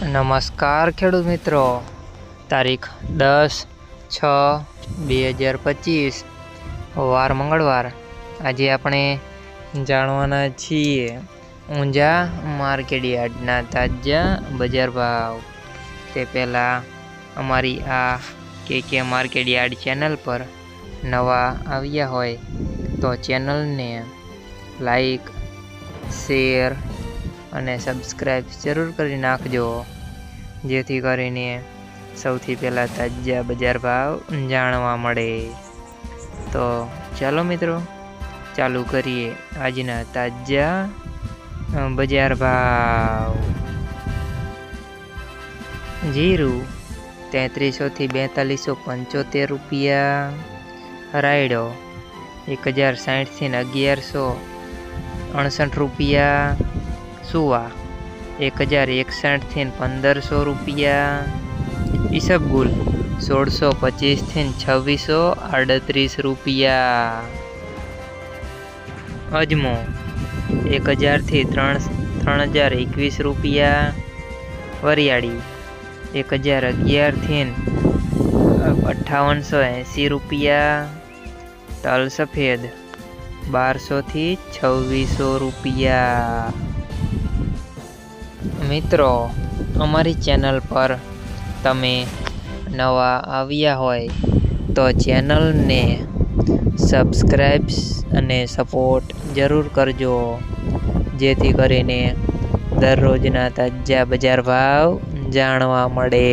નમસ્કાર ખેડૂત મિત્રો, તારીખ 10/6/2025 વાર મંગળવાર। આજે આપણે જાણવાના છીએ ઊંઝા માર્કેટ યાર્ડના તાજા બજાર ભાવ। તે પહેલાં અમારી આ કે માર્કેટ યાર્ડ ચેનલ પર નવા આવ્યા હોય તો ચેનલને લાઈક, શેર અને સબસ્ક્રાઈબ જરૂર કરી નાખજો, જેથી કરીને સૌથી પહેલાં તાજા બજાર ભાવ જાણવા મળે। તો ચાલો મિત્રો, ચાલુ કરીએ આજના તાજા બજાર ભાવ। જીરું 3300 થી 4275 રૂપિયા, રાયડો 1060 થી 1168 રૂપિયા, સુવા 1061 થી 1500 રૂપિયા, ઈસબગુલ 1625 થી 2638 રૂપિયા, અજમો 1000 થી 3021 રૂપિયા, વરિયાળી 1011 થી 5880 રૂપિયા, તલ સફેદ 1200 થી 2600 રૂપિયા। મિત્રો, અમારી ચેનલ પર તમે નવા આવ્યા હોય તો ચેનલને સબસ્ક્રાઈબ અને સપોર્ટ જરૂર કરજો, જેથી કરીને દરરોજના તાજા બજાર ભાવ જાણવા મળે।